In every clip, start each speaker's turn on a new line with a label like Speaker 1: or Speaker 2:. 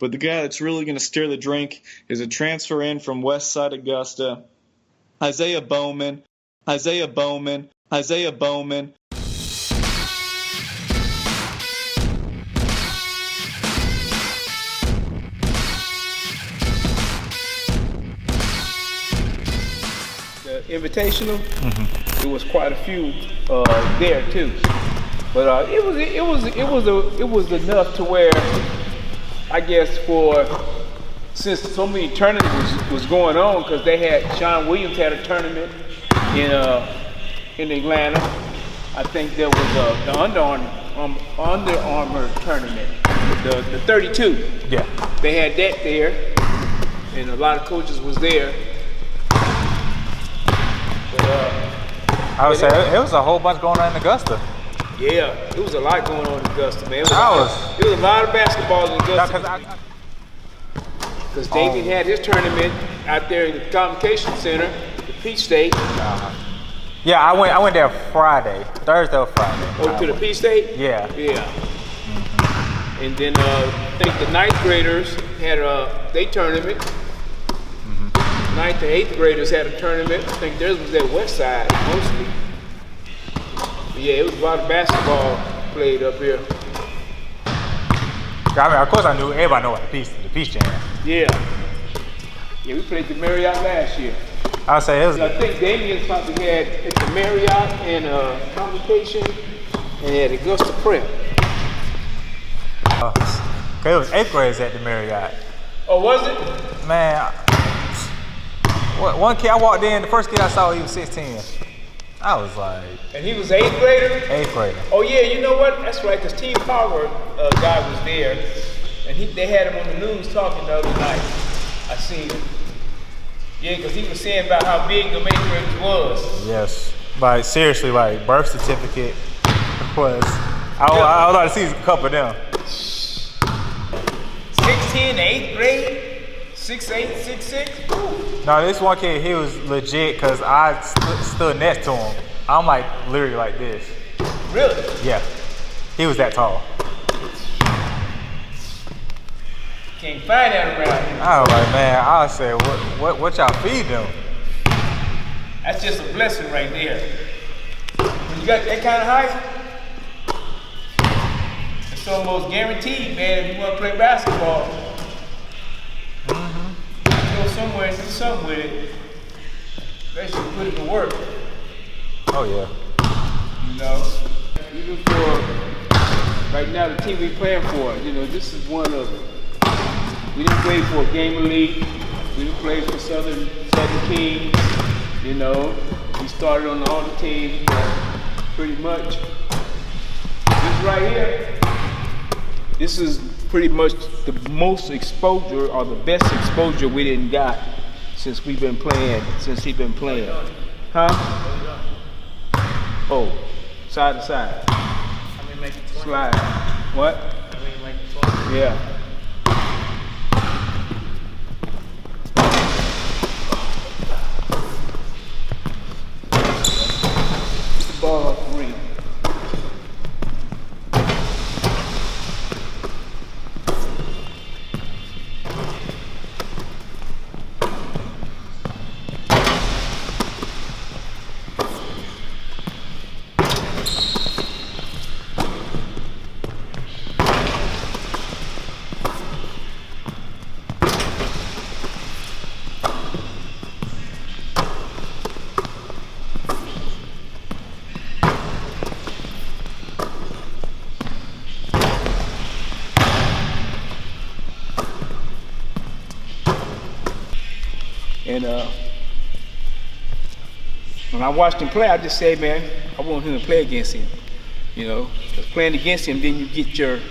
Speaker 1: but the guy that's really going to steer the drink is a transfer in from Westside Augusta, Isaiah Bauman. Isaiah Bauman. Isaiah Bauman.
Speaker 2: The Invitational, there was quite a few there too, but it was enough to where, I guess, since so many tournaments was going on, because they had Sean Williams had a tournament in Atlanta. I think there was the Under Armour tournament, the 32.
Speaker 3: Yeah.
Speaker 2: They had that there, and a lot of coaches was there.
Speaker 3: I would say it was a whole bunch going on in Augusta.
Speaker 2: Yeah, it was a lot going on in Augusta, man. It was a lot of basketball in Augusta. Because David had his tournament out there in the Convocation Center, the Peach State.
Speaker 3: Yeah, I went there Friday, Thursday or Friday.
Speaker 2: Oh, to the Peach State?
Speaker 3: Yeah.
Speaker 2: Yeah. And then I think the ninth graders had their tournament. 9th and 8th graders had a tournament. I think theirs was at Westside mostly. But yeah, it was a lot of basketball played up here.
Speaker 3: I mean, of course, everybody know what the Peach Jam.
Speaker 2: Yeah. Yeah, we played the Marriott last year.
Speaker 3: I would say it was.
Speaker 2: I think Damien's probably had at the Marriott and Convocation and at Augusta Prep.
Speaker 3: It was 8th graders at the Marriott.
Speaker 2: Oh, was it?
Speaker 3: Man, one kid I walked in, the first kid I saw, he was 16. I was like.
Speaker 2: And he was 8th grader?
Speaker 3: 8th grader.
Speaker 2: Oh yeah, you know what? That's right, because Team Power guy was there, and they had him on the news talking the other night. I seen him. Yeah, because he was saying about how big the 8th graders was.
Speaker 3: Yes. Like, seriously, like, birth certificate was. I would like to see a couple of them.
Speaker 2: 16, 8th grade? 6'8", 6'6"?
Speaker 3: No, this one kid, he was legit because I stood next to him. I'm like literally like this.
Speaker 2: Really?
Speaker 3: Yeah. He was that tall.
Speaker 2: Can't find that around here.
Speaker 3: I was like, man, I said, what y'all feed them?
Speaker 2: That's just a blessing right there. When you got that kind of height, it's almost guaranteed, man, if you want to play basketball. Go somewhere and do something with it. Especially put it to work.
Speaker 3: Oh yeah.
Speaker 2: You know, even for right now the team we playing for, you know, this is one of them. We didn't play for a game elite. We didn't play for Southern Kings. You know, we started on all the teams, but pretty much this right here. This is pretty much the most exposure or the best exposure we didn't got since he's been playing. Huh? Oh, side to side. Slide. What? Yeah. Get the ball off the ring. And when I watched him play, I just said, man, I want him to play against him. You know, because playing against him, then you get your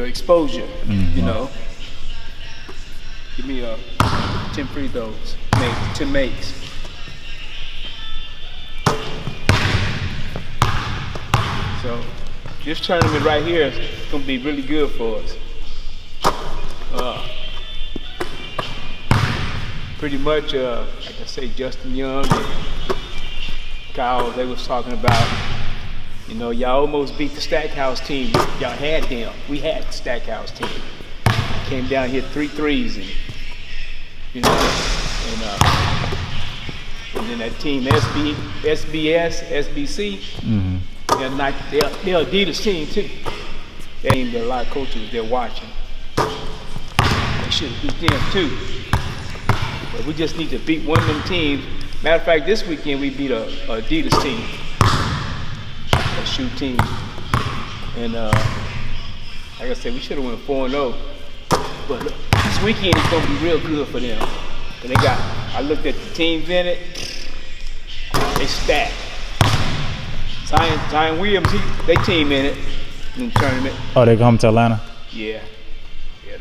Speaker 2: exposure. You know, give me 10 free throws, 10 makes. So this tournament right here is gonna be really good for us. Pretty much, like I say, Justin Young and Kyle, they was talking about, you know, y'all almost beat the Stackhouse team. Y'all had them. We had the Stackhouse team. came down, hit 3 threes, and you know, and then that team SBC, they're Adidas team too. That team that a lot of coaches they're watching. They should beat them too. But we just need to beat one of them teams. Matter of fact, this weekend we beat a Adidas team, a shoe team, and like I said, we should have went 4-0. But this weekend is gonna be real good for them. And I looked at the teams in it. They stacked. Zion Williams, they team in it in the tournament.
Speaker 3: Oh, they come to Atlanta?
Speaker 2: Yeah,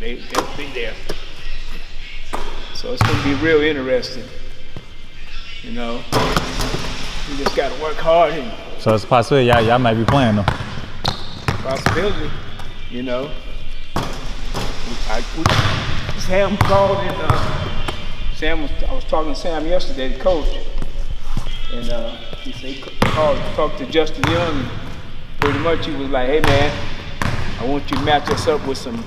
Speaker 2: they'll be there. So it's gonna be real interesting. You know, you just gotta work hard.
Speaker 3: So it's a possibility y'all might be playing though.
Speaker 2: Possibility, you know. Sam called and I was talking to Sam yesterday, the coach, and he said he called to talk to Justin Young, and pretty much he was like, hey man, I want you to match us up with some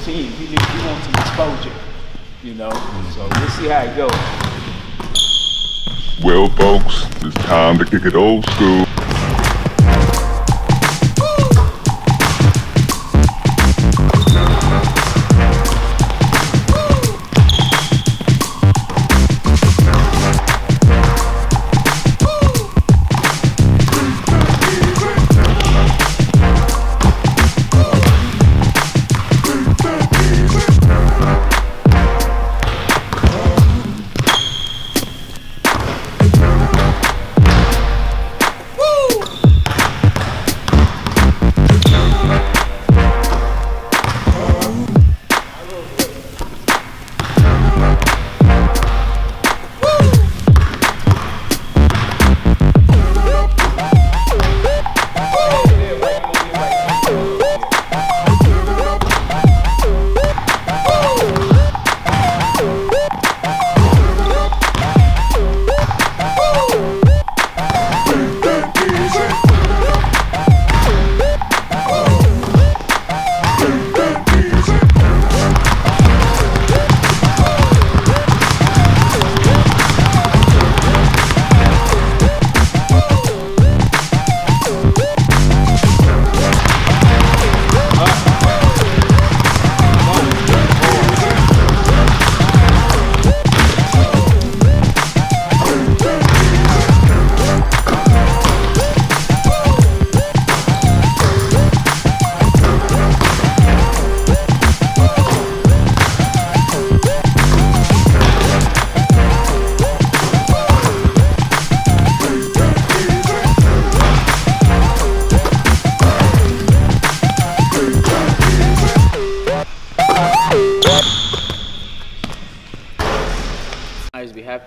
Speaker 2: teams. We want some exposure, you know. So we'll see how it goes.
Speaker 4: Well, folks, it's time to kick it old school.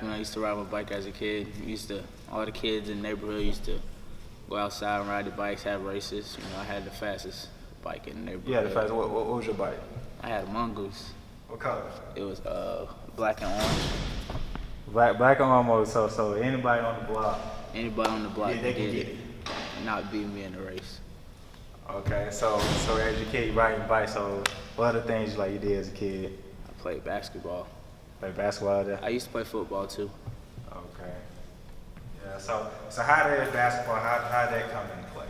Speaker 5: When I used to ride my bike as a kid, all the kids in the neighborhood used to go outside and ride the bikes, have races. You know, I had the fastest bike in the neighborhood.
Speaker 3: Yeah, the fastest. What was your bike?
Speaker 5: I had a Mongoose.
Speaker 3: What color?
Speaker 5: It was black and orange.
Speaker 3: Black and orange. So anybody on the block?
Speaker 5: Anybody on the block
Speaker 3: they can get it.
Speaker 5: Not beat me in the race.
Speaker 3: Okay, so as a kid, you riding your bike. So what other things you did as a kid?
Speaker 5: I played basketball.
Speaker 3: Play basketball there?
Speaker 5: I used to play football too.
Speaker 3: Okay. Yeah. So how did basketball? How did that come into play?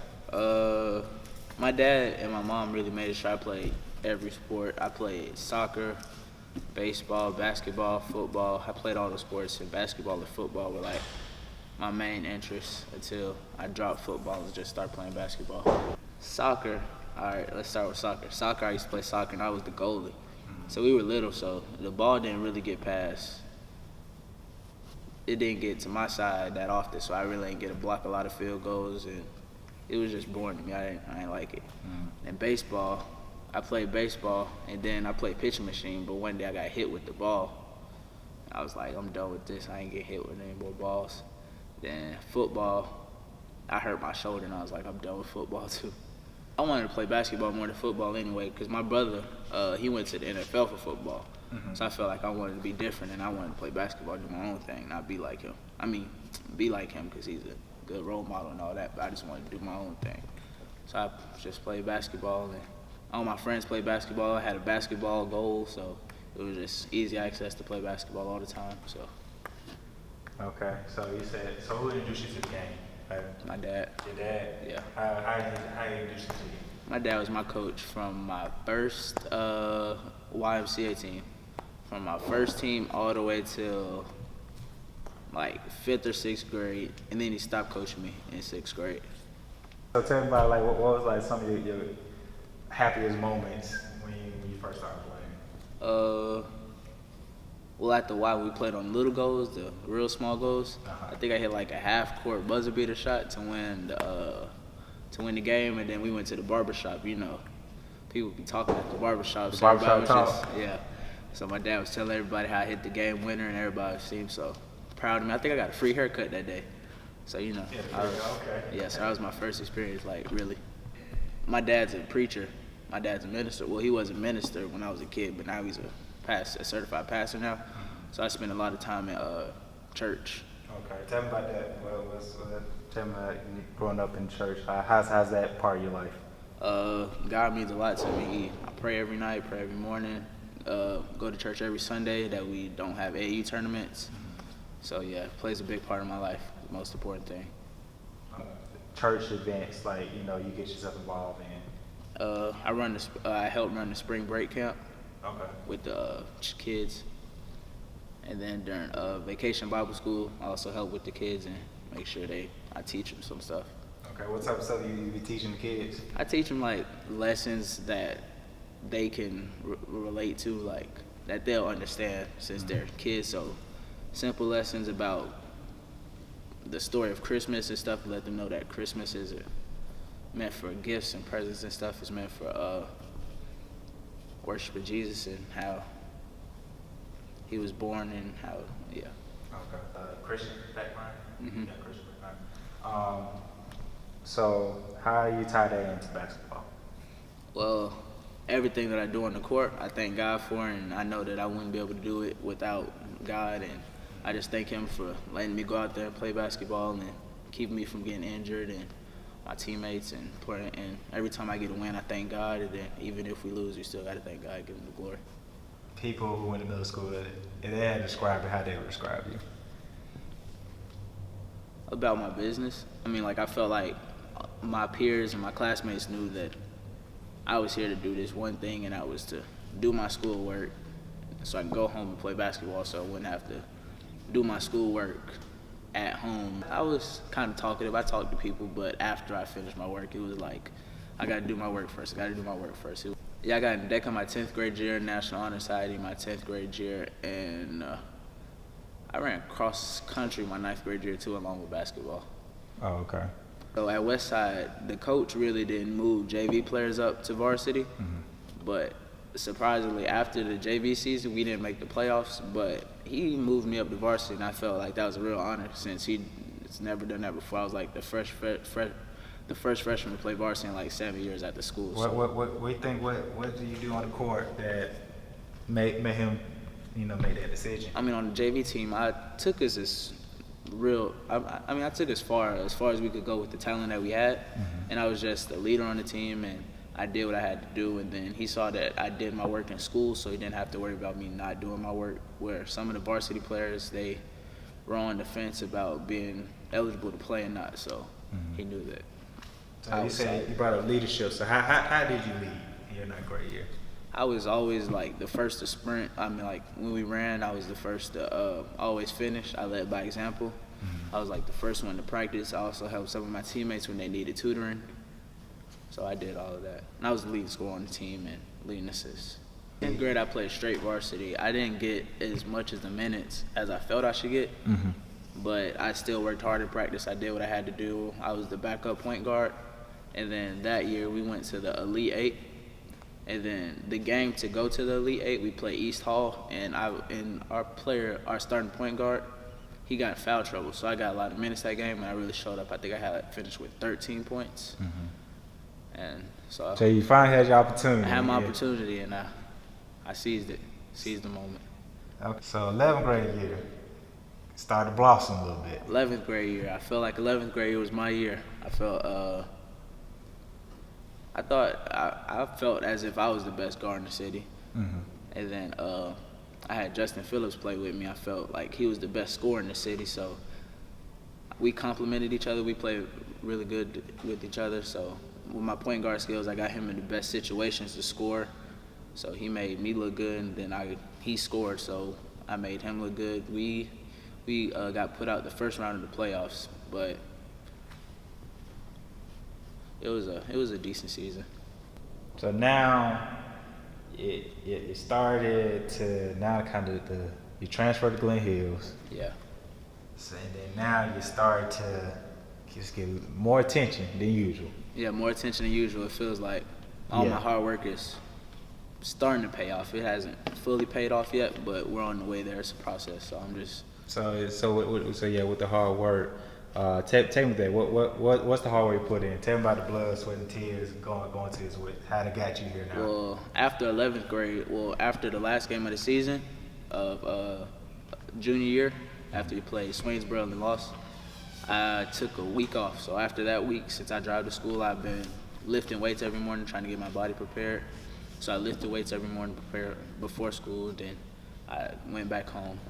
Speaker 5: My dad and my mom really made sure I played every sport. I played soccer, baseball, basketball, football. I played all the sports, and basketball and football were like my main interests until I dropped football and just started playing basketball. Soccer. All right, let's start with soccer. Soccer, I used to play soccer, and I was the goalie. So we were little, so the ball didn't really get past. It didn't get to my side that often, so I really didn't get to block a lot of field goals, and it was just boring to me. I didn't like it. And baseball, I played baseball, and then I played pitching machine, but one day I got hit with the ball. I was like, I'm done with this. I ain't get hit with any more balls. Then football, I hurt my shoulder, and I was like, I'm done with football too. I wanted to play basketball more than football anyway, because my brother, he went to the NFL for football. So I felt like I wanted to be different, and I wanted to play basketball, do my own thing, not be like him. I mean, be like him because he's a good role model and all that, but I just wanted to do my own thing. So I just played basketball, and all my friends played basketball. I had a basketball goal, so it was just easy access to play basketball all the time. So.
Speaker 3: Okay, so you said, so who introduced you to the game?
Speaker 5: My dad.
Speaker 3: Your dad?
Speaker 5: Yeah.
Speaker 3: How you introduced you to you?
Speaker 5: My dad was my coach from my first YMCA team. From my first team all the way till like 5th or 6th grade, and then he stopped coaching me in 6th grade.
Speaker 3: So tell me about like what was like some of your happiest moments when you first started playing?
Speaker 5: Well, at the Y, we played on little goals, the real small goals. I think I hit like a half-court buzzer beater shot to win the game, and then we went to the barbershop. You know, people be talking at the barbershop.
Speaker 3: The barbershop talk.
Speaker 5: Yeah. So my dad was telling everybody how I hit the game winner, and everybody seemed so proud of me. I think I got a free haircut that day. So, you know. Yeah, so that was my first experience, like, really. My dad's a preacher. My dad's a minister. Well, he was a minister when I was a kid, but now he's a certified pastor now. So I spend a lot of time in church.
Speaker 3: Okay, tell me about that. Tell me about growing up in church. How's that part of your life?
Speaker 5: God means a lot to me. I pray every night, pray every morning. Go to church every Sunday that we don't have AU tournaments. So yeah, it plays a big part of my life, the most important thing.
Speaker 3: Church events, like, you know, you get yourself involved in?
Speaker 5: I help run the spring break camp with the kids. And then during vacation Bible school, I also help with the kids and make sure I teach them some stuff.
Speaker 3: Okay, what type of stuff you be teaching the kids?
Speaker 5: I teach them like lessons that they can relate to, like that they'll understand since they're kids. So simple lessons about the story of Christmas and stuff, let them know that Christmas isn't meant for gifts and presents and stuff. It's meant for worshiping Jesus and how he was born and how, yeah.
Speaker 3: Okay. Christian background?
Speaker 5: Mm-hmm.
Speaker 3: Yeah, Christian background. So how you tie that into basketball?
Speaker 5: Well, everything that I do on the court, I thank God for, and I know that I wouldn't be able to do it without God, and I just thank him for letting me go out there and play basketball and keeping me from getting injured, and my teammates, and every time I get a win, I thank God, and then even if we lose, we still got to thank God, give him the glory.
Speaker 3: People who went to middle school, if they had to describe it, how they would describe you?
Speaker 5: About my business. I mean, like, I felt like my peers and my classmates knew that I was here to do this one thing, and that was to do my schoolwork so I can go home and play basketball so I wouldn't have to do my schoolwork at home. I was kind of talkative. I talked to people, but after I finished my work, it was like, I got to do my work first. Yeah, I got in deck on my 10th grade year, National Honor Society my 10th grade year, and I ran cross country my 9th grade year too, along with basketball.
Speaker 3: Oh, okay.
Speaker 5: So at Westside, the coach really didn't move JV players up to varsity, but surprisingly, after the JV season, we didn't make the playoffs, but he moved me up to varsity, and I felt like that was a real honor since he's never done that before. I was like the first freshman to play varsity in like 7 years at the school. What do you do on the court that made him, make that decision? I mean, on the JV team, I took us as I took as far as we could go with the talent that we had, and I was just a leader on the team, and I did what I had to do, and then he saw that I did my work in school, so he didn't have to worry about me not doing my work, where some of the varsity players, they were on the fence about being eligible to play and not, so he knew that.
Speaker 3: So you said you brought up leadership, so how did you lead in your 9th grade year?
Speaker 5: I was always like the first to sprint. I mean, like when we ran, I was the first to always finish. I led by example. I was like the first one to practice. I also helped some of my teammates when they needed tutoring. So I did all of that. And I was the leading scorer on the team and leading assists. 10th grade, I played straight varsity. I didn't get as much as the minutes as I felt I should get, but I still worked hard in practice. I did what I had to do. I was the backup point guard. And then that year, we went to the Elite Eight. And then the game to go to the Elite Eight, we played East Hall, and our starting point guard, he got in foul trouble. So I got a lot of minutes that game, and I really showed up. I think I finished with 13 points. And so
Speaker 3: you finally had your opportunity.
Speaker 5: I had my opportunity, and I seized the moment.
Speaker 3: Okay, so 11th grade year, started to blossom a little bit.
Speaker 5: 11th grade year, I felt like 11th grade year was my year. I I felt as if I was the best guard in the city.
Speaker 3: Mm-hmm.
Speaker 5: And then I had Justin Phillips play with me. I felt like he was the best scorer in the city, so we complemented each other. We played really good with each other. So with my point guard skills, I got him in the best situations to score. So he made me look good, and then he scored, so I made him look good. We got put out the first round of the playoffs, but it was a decent season.
Speaker 3: So now it started to now kind of you transferred to Glen Hills.
Speaker 5: Yeah.
Speaker 3: So, and then now you start to just get more attention than usual.
Speaker 5: Yeah, more attention than usual. It feels like all my hard work is starting to pay off. It hasn't fully paid off yet, but we're on the way there. It's a process. So I'm just.
Speaker 3: So yeah, with the hard work, tell me that. What's the hard work you put in? Tell me about the blood, sweat, and tears going to this. How they got you here now?
Speaker 5: Well, after 11th grade, after the last game of the season of junior year, after we played Swainsboro and lost, I took a week off. So after that week, since I drive to school, I've been lifting weights every morning, trying to get my body prepared. So I lifted weights every morning before school. Then I went back home.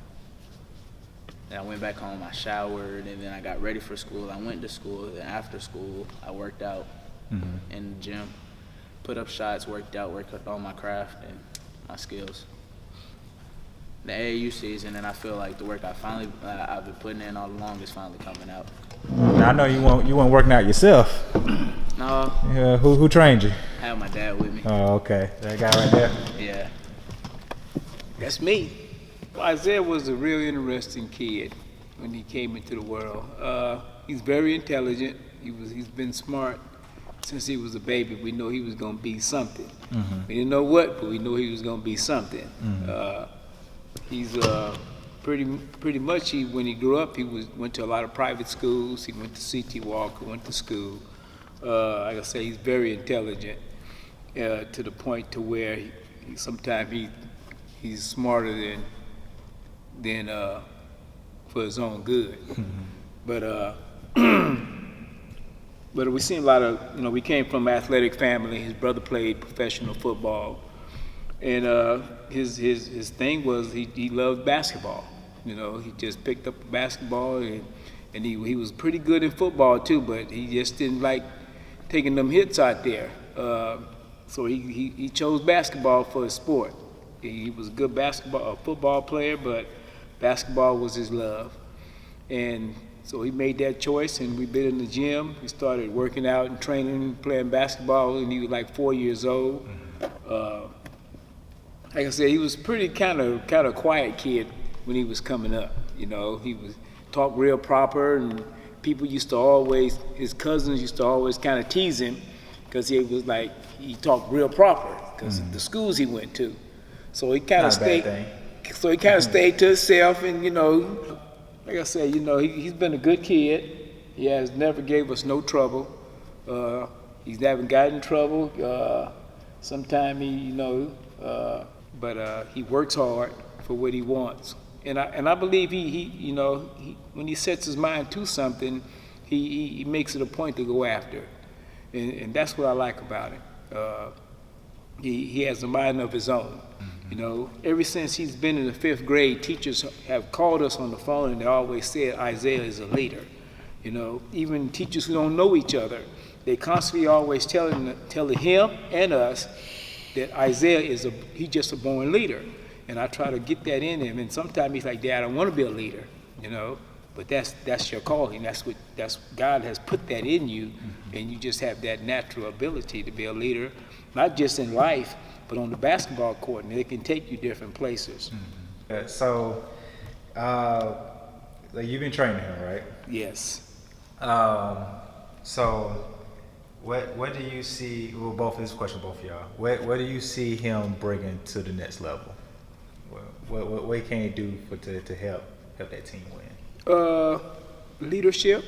Speaker 5: I showered, and then I got ready for school. I went to school. Then after school, I worked out in the gym, put up shots, worked on my craft and my skills. The AAU season, and I feel like the work I've been putting in all along is finally coming out.
Speaker 3: Now, I know you weren't working out yourself.
Speaker 5: No.
Speaker 3: Yeah, who trained you?
Speaker 5: I had my dad with me.
Speaker 3: Oh, okay. That guy right there?
Speaker 5: Yeah.
Speaker 2: That's me. Isaiah was a real interesting kid when he came into the world. He's very intelligent. He's been smart since he was a baby. We know he was going to be something. Mm-hmm. We didn't know what, but we knew he was going to be something. Mm-hmm. He's pretty much when he grew up, he went to a lot of private schools. He went to C.T. Walker, went to school. Like I say, he's very intelligent to the point to where sometimes he's smarter than for his own good. Mm-hmm. But we seen a lot of, we came from an athletic family. His brother played professional football, and his thing was he loved basketball. He just picked up basketball, and he was pretty good in football too, but he just didn't like taking them hits out there. So he chose basketball for his sport. He was a good football player, but basketball was his love. And so he made that choice, and we've been in the gym. We started working out and training, playing basketball when he was like 4 years old. Like I said, he was pretty kind of quiet kid when he was coming up. He was talk real proper, and people his cousins used to always kind of tease him because he was like, he talked real proper because of the schools he went to. So he kind of stayed. So he kind of stayed to himself, and like I said, he's been a good kid. He has never gave us no trouble. He's never gotten in trouble. Sometimes but he works hard for what he wants, and I believe he when he sets his mind to something, he makes it a point to go after, and that's what I like about him. He has a mind of his own. Ever since he's been in the 5th grade, teachers have called us on the phone, and they always said Isaiah is a leader. Even teachers who don't know each other, they constantly always telling him and us that Isaiah he's just a born leader. And I try to get that in him. And sometimes he's like, Dad, I want to be a leader, but that's your calling. That's God has put that in you, and you just have that natural ability to be a leader, not just in life, but on the basketball court, and it can take you different places.
Speaker 3: So, you've been training him, right?
Speaker 2: Yes.
Speaker 3: So, what do you see? Well, both this question, both of y'all. What do you see him bringing to the next level? What can he do to help that team win?
Speaker 2: Leadership.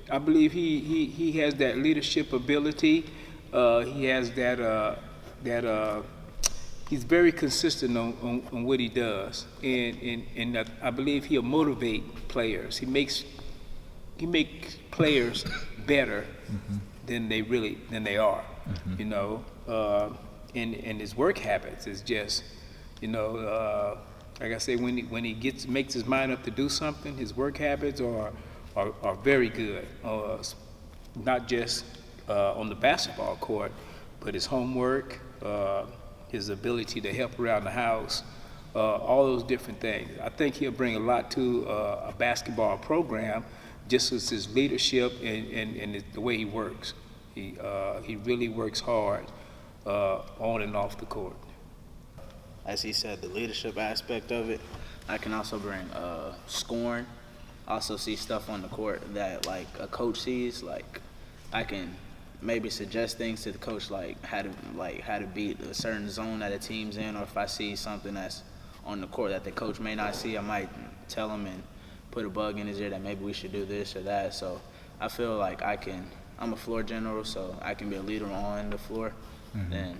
Speaker 2: I believe he has that leadership ability. He has that. He's very consistent on what he does, and I believe he'll motivate players. He makes players better than they are. You know, and his work habits is just, you know, like I say, when he makes his mind up to do something, his work habits are very good. Not just on the basketball court, but his homework, his ability to help around the house, all those different things. I think he'll bring a lot to a basketball program, just as his leadership and the way he works. He really works hard on and off the court.
Speaker 5: As he said, the leadership aspect of it. I can also bring scoring. Also see stuff on the court that like a coach sees. Like I can maybe suggest things to the coach, like how to beat a certain zone that a team's in, or if I see something that's on the court that the coach may not see, I might tell him and put a bug in his ear that maybe we should do this or that. So I feel like I'm a floor general, so I can be a leader on the floor. Then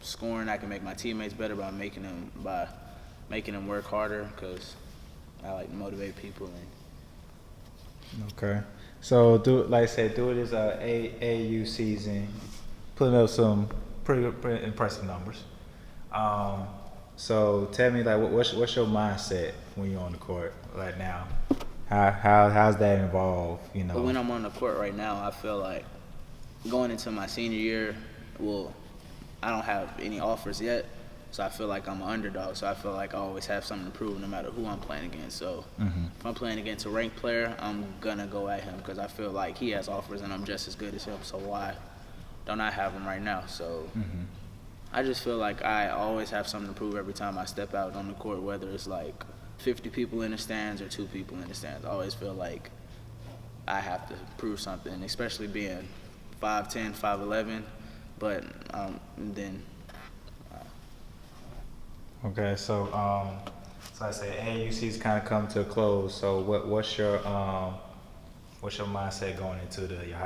Speaker 5: scoring, I can make my teammates better by making them work harder, because I like to motivate people.
Speaker 3: Okay. So, through this AAU season, putting up some pretty impressive numbers. So, tell me, like, what's your mindset when you're on the court right now? How's that involved? You know.
Speaker 5: But when I'm on the court right now, I feel like going into my senior year, I don't have any offers yet, so I feel like I'm an underdog. So I feel like I always have something to prove no matter who I'm playing against. So if I'm playing against a ranked player, I'm going to go at him because I feel like he has offers and I'm just as good as him. So why don't I have him right now? So I just feel like I always have something to prove every time I step out on the court, whether it's like 50 people in the stands or 2 people in the stands. I always feel like I have to prove something, especially being 5'10", 5'11", but then.
Speaker 3: Okay, so I say AUC's kind of come to a close. So what's your mindset going into your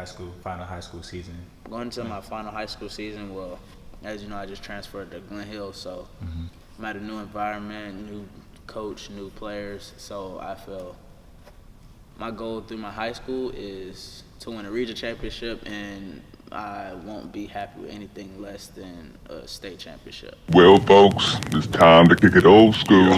Speaker 3: final high school season?
Speaker 5: Going into my final high school season, well, as you know, I just transferred to Glen Hill, so I'm at a new environment, new coach, new players. So I feel my goal through my high school is to win a region championship, and I won't be happy with anything less than a state championship.
Speaker 4: Well, folks, it's time to kick it old school.